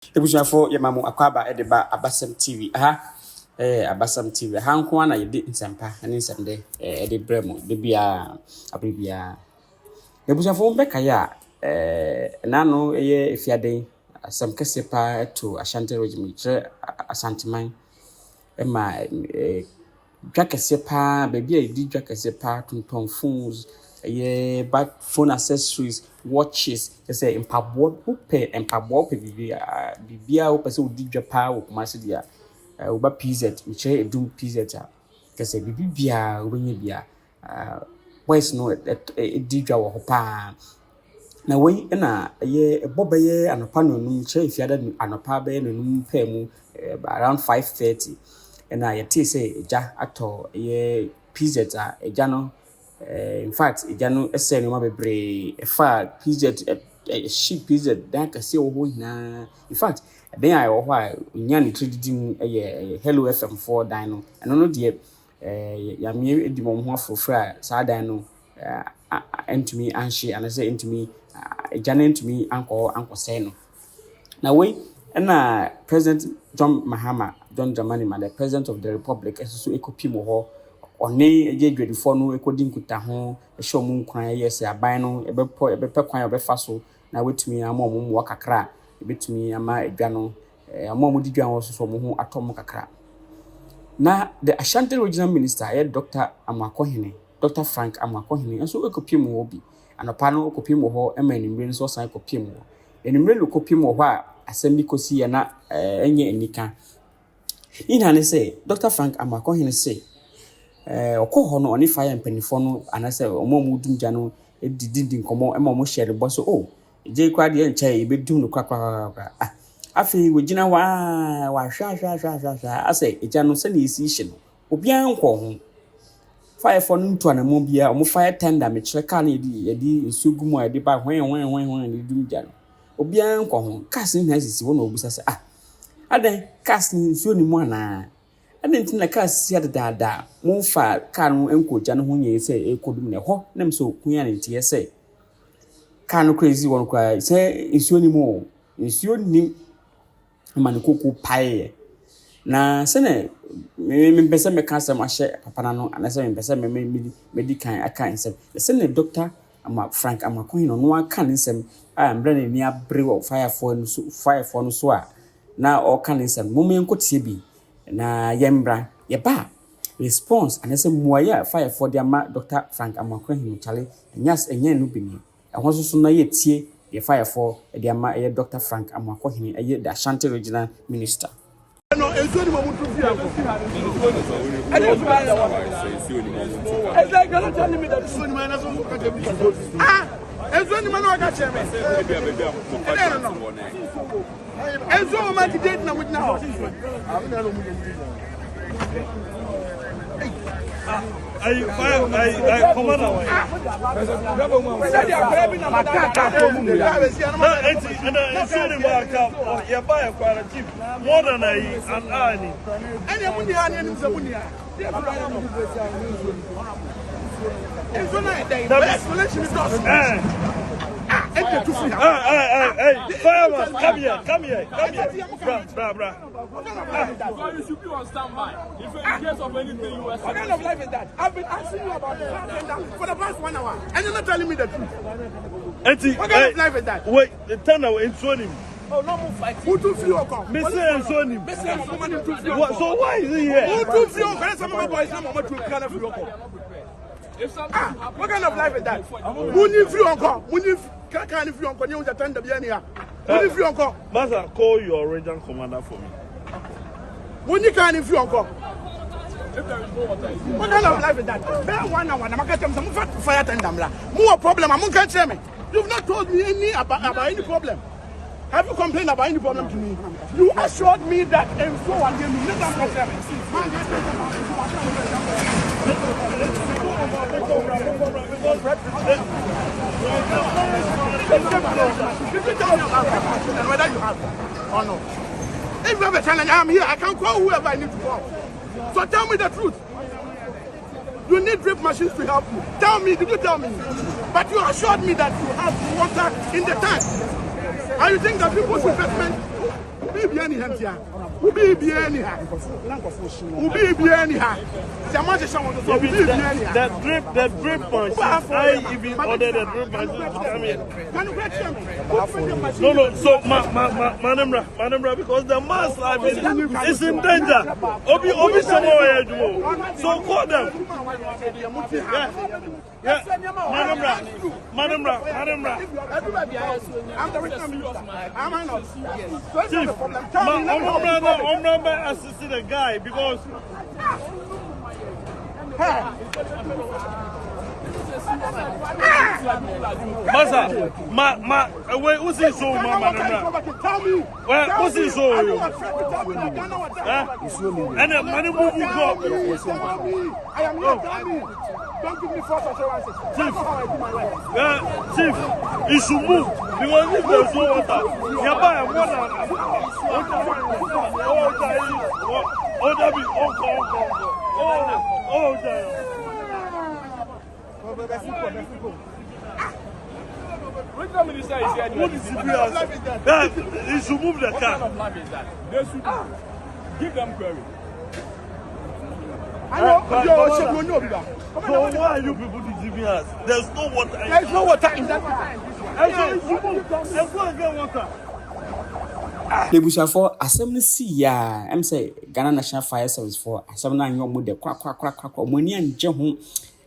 Ebusuafo ye mamu akwaba edeba Abasam TV. Abasam TV. Aha nko na yedi nsempa ane nsemde ede bremo de bia abribia. Ebusuafo beka ya nano eye efiaden asem kese pa to Ashanti regime kire Asanteman ema dwa kese pa baby edi dwa kese pa tonton phones but phone accessories, watches, say empabo pe bibia wo pese odi dwa pa wo kuma se dia wo ba PZ nche edum PZ a kese bibia wo benya bia boys no edi dwa wo ho pa na we na ye bobaye anopa no num che fiada anopa be no num pa mu around 5:30 na yete say eja ato ye PZ a eja no in fact ejano ese no mabebre efa PZ ship PZ dan kase wo ho hina in fact den I wo ho a nya ne trading Hello FM4 dan no eno no de ya me edi mo ho afofra sa dan no entumi anhye anase entumi ejano entumi anko say no na we na President John Dramani, the President of the Republic, so ekopi mo ho one eje dwedifo no ekodi nkuta ho ehye omu nkran yes aban no ebepe kwan obefa so na wetumi ama omu wo kakra ebetumi ama edwa no ama omu di dwa ho so omu ho atom kakra na the Ashanti Regional Minister Dr. Amoakohene, Dr. Frank Amoakohene so ekopi mo obi anopa no ekopi mo ho ema nimre no so san ekopi mo enimre lo ekopi mo ho a asemi kosi ye na enye enika ina ne say Dr. Frank Amoakohene say okoho no oni fire mpanifo no anase omomu dumja no edidi nkomo ema omo share bo so je kwa de ncha ebedum no kwakwa afi wogina wa hwa ase eja no se na esi hye no obia nko ho fire for no ntu anamo bia omo fire tender me kire ka na edi nsugumu edi ba hwen ni dumja no obia nko ho kasi na asisi wo na obusa se adan kasi nsuo ni mu ana adenti na ka sia dada mo fa ka no enkoja no ho nye se ekodum ne ho nem so kunya ne ntie se ka no crazy won kwa se nsuo ni mu nsuo ni ma ne koku pae na se ne me pese me ka se ma hye papa na no anase me pese me medical aka nsem se ne Dr. Frank Amoakohene no aka nsem mbre ne ni abre wo fire for no so a na o ka nsem mo me nkotie bi na yembra yeba response anase muaya fire for the Dr. Frank Amoakohene chale nyas enye no bini ehon so na yetie ye fire for the Dr. Frank Amoakohene the Ashanti Regional Minister no ezoni mo mutu fi anko eza gana tell me that ezoni ma na so ka je bi ezoni ma no ka che me no ezo ma ti date na mudna ho I command away. More than an army. Fireman, come here. Bra. You should be on standby. If in case of anything, you what kind of life is that? I've been asking you about it for the past 1 hour, and you're not telling me the truth. What kind of life is that? Wait, the turn away and show him. Oh, no more fighting. Who took you? Mr. Sony. So why is he here? Who took you? Some of my boys, some of my children can't feel what kind of life is that? Who needs you uncle? Who needs can't if you uncle? You attend the Biania. Who needs you uncle? Master, call your regional commander for me. When you can't if you uncle. What kind of life is that? 1 hour, I'm going to tell some fire tender. More problem, I'm going to tell me. You've not told me any about any problem. Have you complained about any problem to me? You assured me that and so on. Whether you have or no. If you have a challenge, I'm here. I can call whoever I need to call. So tell me the truth. You need drip machines to help you. Tell me, did you tell me? But you assured me that you have water in the tank. And you think that people's investment any here. Ubi be any ha. Ubi be any ha. The drip punch. I even ordered the drip punch to come in. No, so Madam, because the mass life is in danger. Obi somewhere. So call them. Yeah. Madam. I'm the return minister. Am I not? Chief, I'm not assisting the guy because. Masa, wait, who's this so, Madam? Tell me. What's this so? And the money will go. I am here. Tell me. Don't give me false assurances. Chief, Chief, you should move because if there's no water, you buy a water. Regional Minister is here. What is he should move the What car. kind of life is that? They should give them query. I know. So why are you people deceiving us? There's no water. There is no water in that. Actually, you move. Let's go and get water. Lebusha assembly see ya. I'm say Ghana National Fire Service for assembly and your mother quack. Money and Jehu.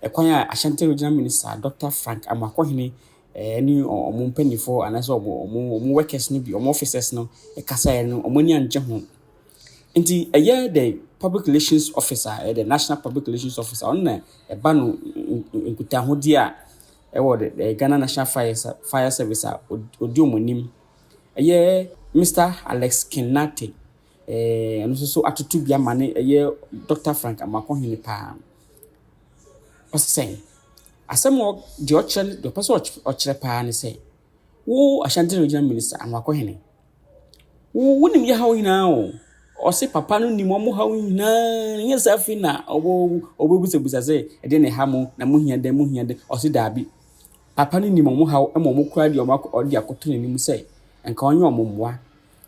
A choir Ashanti Regional Minister Dr. Frank Amoakohene. Any or Mumpeni for and as well workers no be officers no. A Kasa no money and Jehu. Inti a year the public relations officer, the national public relations officer on a banu in Kutahodia. The Ghana National Fire Service Odiomonim. A year Mr. Alex Kenate, and also at 2 year money, a year Dr. Frank Amoakohene pa. What's saying? As some more the person or Chepa and say, "Oh, Ashanti Regional Minister Amoakohene. Wouldn't you how now? Or say Papa no ni momo how na yes afina obo busa say e de ne hamo na muhia de or say dabi Papa no ni momo how e momo kura de o de akoto ne nim say enka onye omomwa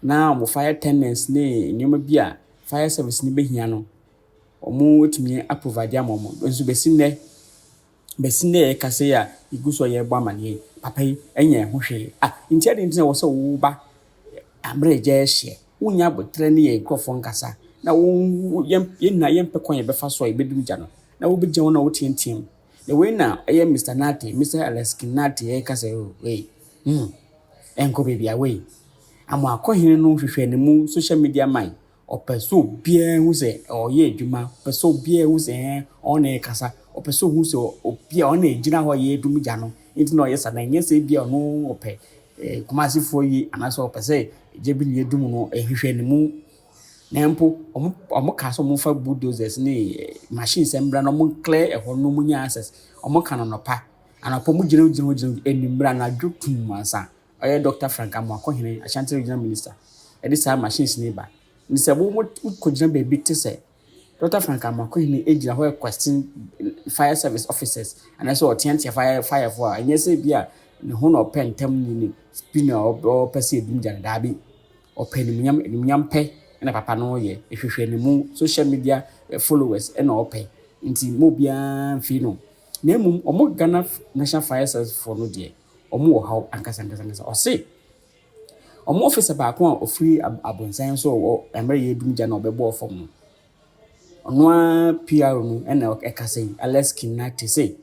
na mo fire tenants ne nyoma bia fire service ni behia no omo etumi aprovide amomo enso besine e kase ya iguso ye gba mane papa yi enye ho hwe ntia de ntia wo so wo ba amre je hye unya botre ne ye krofo nkasa na wo yem pekon ye befa so ye bedum gya no na wo begye wona wo tientim na we na eye Mr. Alex Kinati ye kasa we enko bebia we Amoakohene no hwehwe ne mu social media man opeso bia hu se oye adwuma opeso bia hu se on e kasa opeso hu se obia on e gina ho ye dum gya no nti no ye sa na nyese bia no ope kumasifo yi anaso opese jebi ne dum no ehwehwe ne mu na mpo omo kaso mo fa bulldozers ne machines embra no mo clear ehɔ no mo nya access omo kana no pa anapo mo gina enimra na dwotum ansa oye Dr. Frank Amoakohene Ashanti Regional Minister edisa machines ne ba ni se bo mo kogina baby te se Dr. Frank Amoakohene ejina ho question fire service officers anaso otiantia fire for anyese bia ne ho no pentem ni spinner o pese edum jan dabi o penimnyam pe na papa no ye ehwehwe ne mu social media followers na o pe nti mo bia mfi no na emum omo Ghana National Fire Service for no de omo wo haw ankasa o se omo officer ba ko ofri abonsan so o emre ye edum jan obebo ofom no ono a PR no na ekasai Alex Kinati say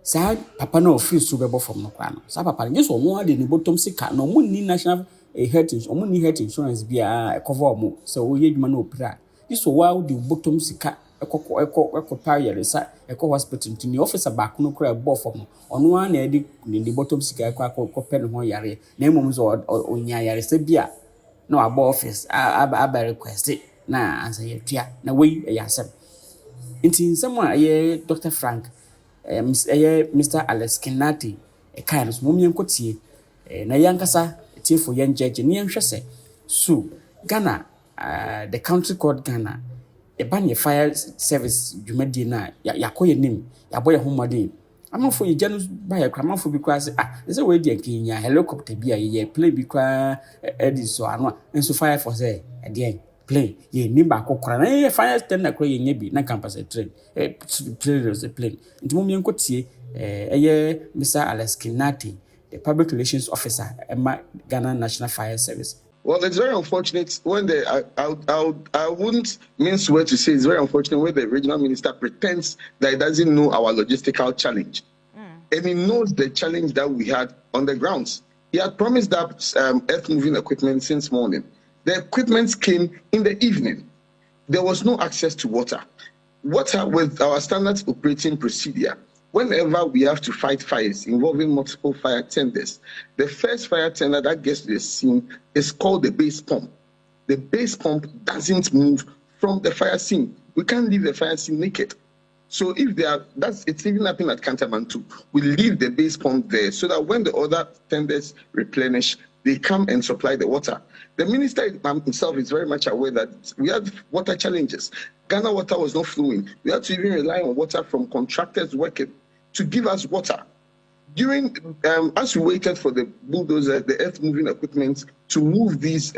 sa papa no ofri su bebo from no kwa no sa papa no so no ade ni bottom sika no mo ni national health insurance bia cover omo so wo yedwuma no opira this wa the bottom sika ekọ pa yere sa ekọ hospital ntini officer back no kra bo from no ono a na ade ni bottom sika ekọ pe no ho yare na emom so onya yare sa bia no abo office aba request na ansa ye tua na we yasem nti someone ye Dr. Frank Mr. Alex Kinati kind of mum yankotie na yankasa tiefo yanjeje ne yanhwese so Ghana the country called Ghana e ban ye fire service dwumadi na yakoye nim yaboye homode amafo ye janus ba ye kwa amafo bi kwa se say we dey Kenya helicopter bi a ye play bi kwa edi so ano nso fire for say e dey plane ye ni ba kokora na ye fire stand na kwa ye nya bi na campus train plane was a plane nti mo mi enkotie Mr. Alex Kinati, the public relations officer at Ghana National Fire Service. Well, it's very unfortunate when I wouldn't mince words to say it's very unfortunate when the regional minister pretends that he doesn't know our logistical challenge. And he knows the challenge that we had on the grounds. He had promised that earth-moving equipment since morning. The equipment came in the evening. There was no access to water. Water, with our standard operating procedure, whenever we have to fight fires involving multiple fire tenders, the first fire tender that gets to the scene is called the base pump. The base pump doesn't move from the fire scene. We can't leave the fire scene naked. So if it's even happening at Cantamantu, we leave the base pump there so that when the other tenders replenish, they come and supply the water. The minister himself is very much aware that we had water challenges. Ghana water was not flowing. We had to even rely on water from contractors working to give us water. During, as we waited for the bulldozer, the earth-moving equipment to move these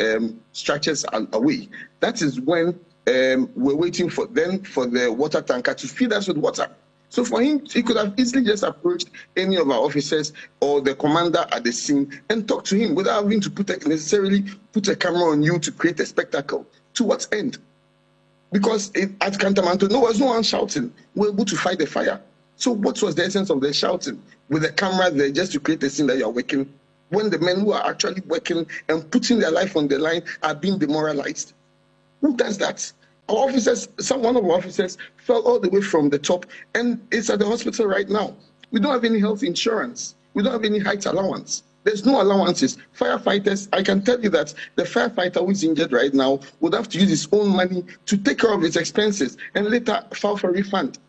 structures away, that is when we're waiting for the water tanker to feed us with water. So for him, he could have easily just approached any of our officers or the commander at the scene and talk to him without having to necessarily put a camera on you to create a spectacle. To what end? Because at Cantamanto, there was no one shouting. We were able to fight the fire. So what was the essence of the shouting with the camera there just to create a scene that you're working when the men who are actually working and putting their life on the line are being demoralized? Who does that? Our officers, one of our officers fell all the way from the top and is at the hospital right now. We don't have any health insurance. We don't have any height allowance. There's no allowances. Firefighters, I can tell you that the firefighter who is injured right now would have to use his own money to take care of his expenses and later file for refund.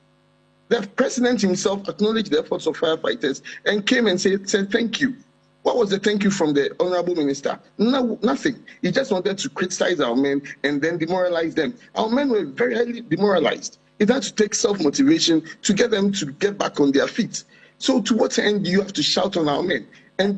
The president himself acknowledged the efforts of firefighters and came and said thank you. What was the thank you from the honorable minister? No, nothing. He just wanted to criticize our men and then demoralize them. Our men were very highly demoralized. It had to take self-motivation to get them to get back on their feet. So to what end do you have to shout on our men and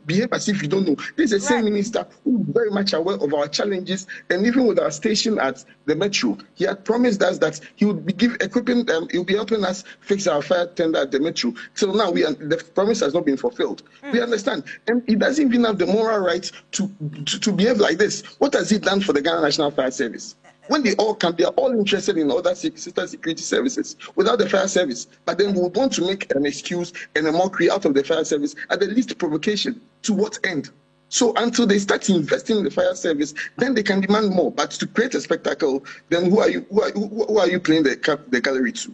behave as if you don't know? This is the same minister who is very much aware of our challenges, and even with our station at the metro, he had promised us that he would be equipping them, he will be helping us fix our fire tender at the metro. So now the promise has not been fulfilled. We understand, and he doesn't even have the moral right to behave like this. What has he done for the Ghana National Fire Service? When they are all interested in other sister security services without the fire service, but then we would want to make an excuse and a mockery out of the fire service at the least provocation. To what end? So until they start investing in the fire service, then they can demand more. But to create a spectacle, then who are you playing the gallery to?